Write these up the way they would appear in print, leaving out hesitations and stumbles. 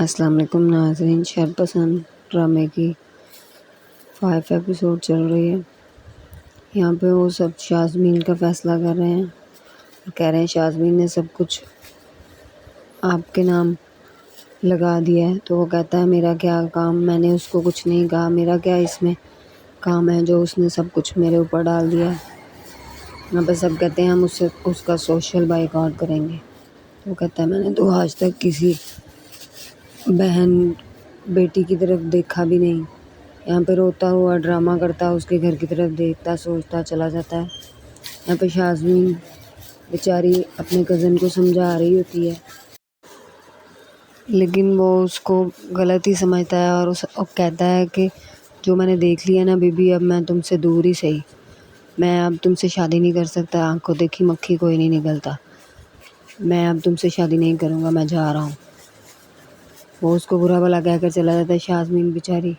السلام علیکم ناظرین، شہر پسند ڈرامے کی 5 ایپیسوڈ چل رہی ہے۔ یہاں پہ وہ سب شازمین کا فیصلہ کر رہے ہیں اور کہہ رہے ہیں شازمین نے سب کچھ آپ کے نام لگا دیا ہے۔ تو وہ کہتا ہے میرا کیا کام، میں نے اس کو کچھ نہیں کہا، میرا کیا اس میں کام ہے جو اس نے سب کچھ میرے اوپر ڈال دیا ہے۔ یہاں پہ سب کہتے ہیں ہم اس کا سوشل بائیکاٹ کریں گے۔ تو وہ کہتا ہے میں نے تو آج تک کسی بہن بیٹی کی طرف دیکھا بھی نہیں۔ یہاں پہ روتا ہوا ڈرامہ کرتا، اس کے گھر کی طرف دیکھتا سوچتا چلا جاتا ہے۔ یہاں پہ شازمین بیچاری اپنے کزن کو سمجھا رہی ہوتی ہے، لیکن وہ اس کو غلط ہی سمجھتا ہے اور کہتا ہے کہ جو میں نے دیکھ لیا نا بی بی، اب میں تم سے دور ہی صحیح، میں اب تم سے شادی نہیں کر سکتا، آنکھوں دیکھی مکھی کوئی نہیں نکلتا، میں اب تم سے شادی نہیں کروں گا، میں جا رہا ہوں۔ وہ اس کو برا بھلا کہہ کر چلا جاتا ہے۔ شازمین بیچاری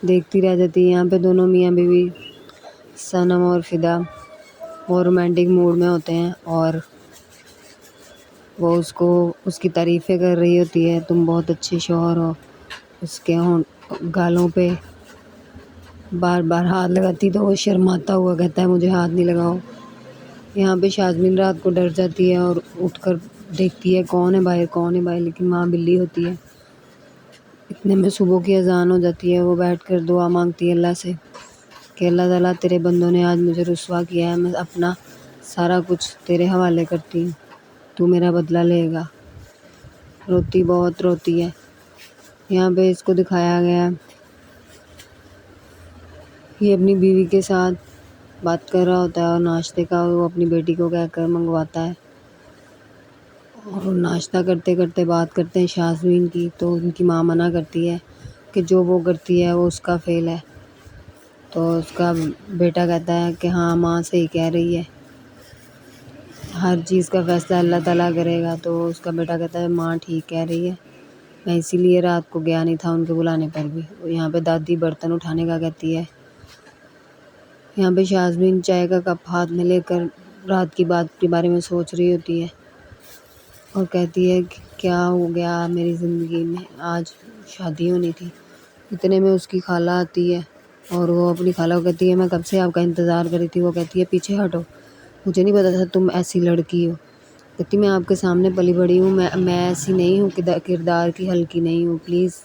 دیکھتی رہ جاتی ہے۔ یہاں پہ دونوں میاں بیوی صنم اور فدا وہ رومانٹک موڈ میں ہوتے ہیں اور وہ اس کی تعریفیں کر رہی ہوتی ہے، تم بہت اچھے شوہر ہو۔ اس کے گالوں پہ بار بار ہاتھ لگاتی تو وہ شرماتا ہوا کہتا ہے مجھے ہاتھ نہیں لگاؤ۔ یہاں پہ شازمین رات کو ڈر جاتی ہے اور اٹھ کر دیکھتی ہے کون ہے باہر، لیکن وہاں بلی ہوتی ہے۔ اتنے میں صبح کی اذان ہو جاتی ہے۔ وہ بیٹھ کر دعا مانگتی ہے اللہ سے کہ اللہ تعالیٰ تیرے بندوں نے آج مجھے رسوا کیا ہے، میں اپنا سارا کچھ تیرے حوالے کرتی ہوں، تو میرا بدلہ لے گا۔ بہت روتی ہے۔ یہاں پہ اس کو دکھایا گیا ہے یہ اپنی بیوی کے ساتھ بات کر رہا ہوتا ہے اور ناشتے کا وہ اپنی بیٹی کو کہہ کر منگواتا ہے اور ناشتہ کرتے کرتے بات کرتے ہیں شازمین کی۔ تو ان کی ماں منع کرتی ہے کہ جو وہ کرتی ہے وہ اس کا فیل ہے۔ تو اس کا بیٹا کہتا ہے کہ ہاں ماں صحیح کہہ رہی ہے، ہر چیز کا فیصلہ اللہ تعالیٰ کرے گا۔ تو اس کا بیٹا کہتا ہے ماں ٹھیک کہہ رہی ہے، میں اسی لیے رات کو گیا نہیں تھا ان کے بلانے پر بھی۔ یہاں پہ دادی برتن اٹھانے کا کہتی ہے۔ یہاں پہ شازمین چائے کا کپ ہاتھ میں لے کر رات کی بات کے بارے میں سوچ رہی ہوتی ہے اور کہتی ہے کہ کیا ہو گیا میری زندگی میں، آج شادی ہونی تھی۔ اتنے میں اس کی خالہ آتی ہے اور وہ اپنی خالہ کو کہتی ہے میں کب سے آپ کا انتظار کر رہی تھی۔ وہ کہتی ہے پیچھے ہٹو، مجھے نہیں پتا تھا تم ایسی لڑکی ہو۔ کہتی میں آپ کے سامنے پلی بڑی ہوں، میں ایسی نہیں ہوں، کردار کی ہلکی نہیں ہوں، پلیز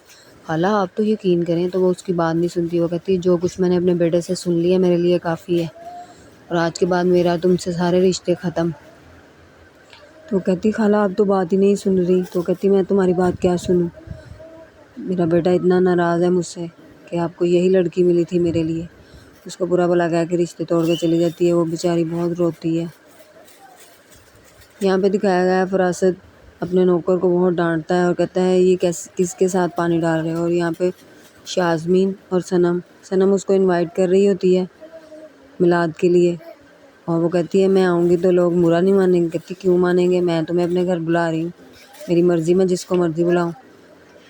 خالہ آپ تو یقین کریں۔ تو وہ اس کی بات نہیں سنتی۔ وہ کہتی ہے جو کچھ میں نے اپنے بیٹے سے سن لیا میرے لیے کافی ہے، اور آج کے بعد میرا تم سے سارے رشتے ختم۔ تو کہتی خالہ آپ تو بات ہی نہیں سن رہی۔ تو کہتی میں تمہاری بات کیا سنوں، میرا بیٹا اتنا ناراض ہے مجھ سے کہ آپ کو یہی لڑکی ملی تھی میرے لیے۔ اس کو برا بھلا کہہ کے رشتے توڑ کے چلی جاتی ہے۔ وہ بیچاری بہت روتی ہے۔ یہاں پہ دکھایا گیا ہے فراست اپنے نوکر کو بہت ڈانٹتا ہے اور کہتا ہے یہ کس کے ساتھ پانی ڈال رہے ہو۔ اور یہاں پہ شازمین اور صنم اس کو انوائٹ کر رہی ہوتی ہے میلاد کے لیے، اور وہ کہتی ہے میں آؤں گی تو لوگ برا نہیں مانیں گے۔ کہتی کیوں مانیں گے، میں تمہیں اپنے گھر بلا رہی ہوں، میری مرضی، میں جس کو مرضی بلاؤں۔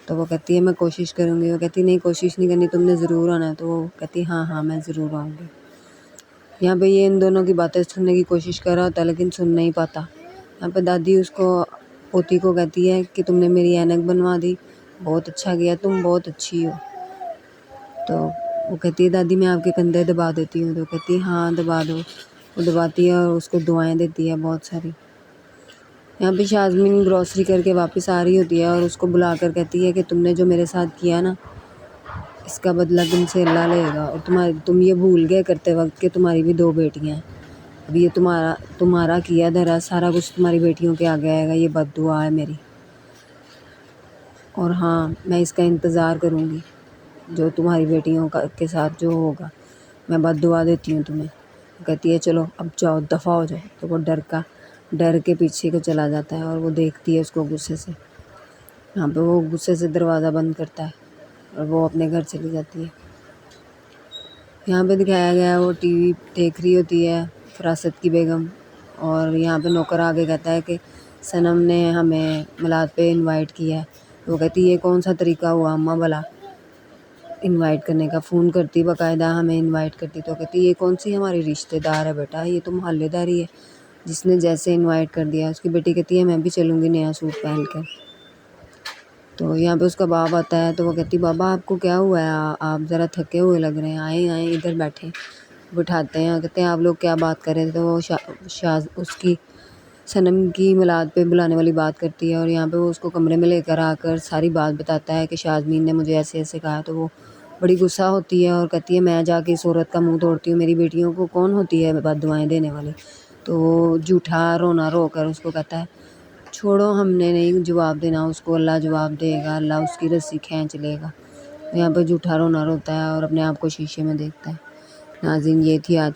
تو وہ کہتی ہے میں کوشش کروں گی۔ وہ کہتی نہیں کوشش نہیں کرنی، تم نے ضرور آنا ہے۔ تو وہ کہتی ہاں میں ضرور آؤں گی۔ یہاں پہ یہ ان دونوں کی باتیں سننے کی کوشش کر رہا ہوتا ہے لیکن سن نہیں پاتا۔ یہاں پہ دادی اس کو پوتی کو کہتی ہے کہ تم نے میری اینک بنوا دی، بہت اچھا کیا، تم بہت اچھی ہو۔ تو وہ کہتی ہے دادی میں آپ کے کندھے دبا دیتی ہوں۔ تو کہتی ہے ہاں دبا دو۔ وہ دباتی ہے اور اس کو دعائیں دیتی ہے بہت ساری۔ یہاں پہ شازمین گروسری کر کے واپس آ رہی ہوتی ہے اور اس کو بلا کر کہتی ہے کہ تم نے جو میرے ساتھ کیا نا، اس کا بدلہ تم سے اللہ لے گا، اور تم یہ بھول گئے کرتے وقت کہ تمہاری بھی 2 بیٹیاں ہیں۔ اب یہ تمہارا کیا دھرا سارا کچھ تمہاری بیٹیوں کے آگے آئے گا، یہ بد دعا ہے میری، اور ہاں میں اس کا انتظار کروں گی جو تمہاری بیٹیوں کے ساتھ جو ہوگا، میں بد دعا دیتی ہوں تمہیں۔ کہتی ہے چلو اب جاؤ دفع ہو جاؤ۔ تو وہ ڈر کے پیچھے کو چلا جاتا ہے اور وہ دیکھتی ہے اس کو غصے سے۔ یہاں پہ وہ غصے سے دروازہ بند کرتا ہے اور وہ اپنے گھر چلی جاتی ہے۔ یہاں پہ دکھایا گیا ہے وہ ٹی وی دیکھ رہی ہوتی ہے فراست کی بیگم، اور یہاں پہ نوکر آگے کہتا ہے کہ صنم نے ہمیں میلاد پہ انوائٹ کیا ہے۔ تو وہ کہتی ہے یہ کون سا طریقہ ہوا اماں بھلا انوائٹ کرنے کا، فون کرتی باقاعدہ ہمیں انوائٹ کرتی۔ تو کہتی یہ کون سی ہماری رشتہ دار ہے بیٹا، یہ تو محلے داری ہے، جس نے جیسے انوائٹ کر دیا۔ اس کی بیٹی کہتی ہے میں بھی چلوں گی نیا سوٹ پہن کر۔ تو یہاں پہ اس کا باپ آتا ہے تو وہ کہتی بابا آپ کو کیا ہوا ہے، آپ ذرا تھکے ہوئے لگ رہے ہیں، آئیں ادھر بیٹھیں۔ بٹھاتے ہیں، کہتے ہیں آپ لوگ کیا بات کر رہے تھے، تو وہ اس کی صنم کی میلاد پہ بلانے والی بات کرتی ہے، اور یہاں پہ وہ اس کو کمرے میں لے کر آ کر ساری بات بتاتا ہے کہ شازمین نے مجھے ایسے ایسے کہا۔ تو وہ بڑی غصہ ہوتی ہے اور کہتی ہے میں جا کے اس عورت کا منہ توڑتی ہوں، میری بیٹیوں کو کون ہوتی ہے بد دعائیں دینے والی۔ تو وہ جھوٹا رونا رو کر اس کو کہتا ہے چھوڑو، ہم نے نہیں جواب دینا اس کو، اللہ جواب دے گا، اللہ اس کی رسی کھینچ لے گا۔ یہاں پہ جھوٹا رونا روتا ہے اور اپنے آپ کو شیشے میں دیکھتا ہے۔ ناظرین، یہ تھی آج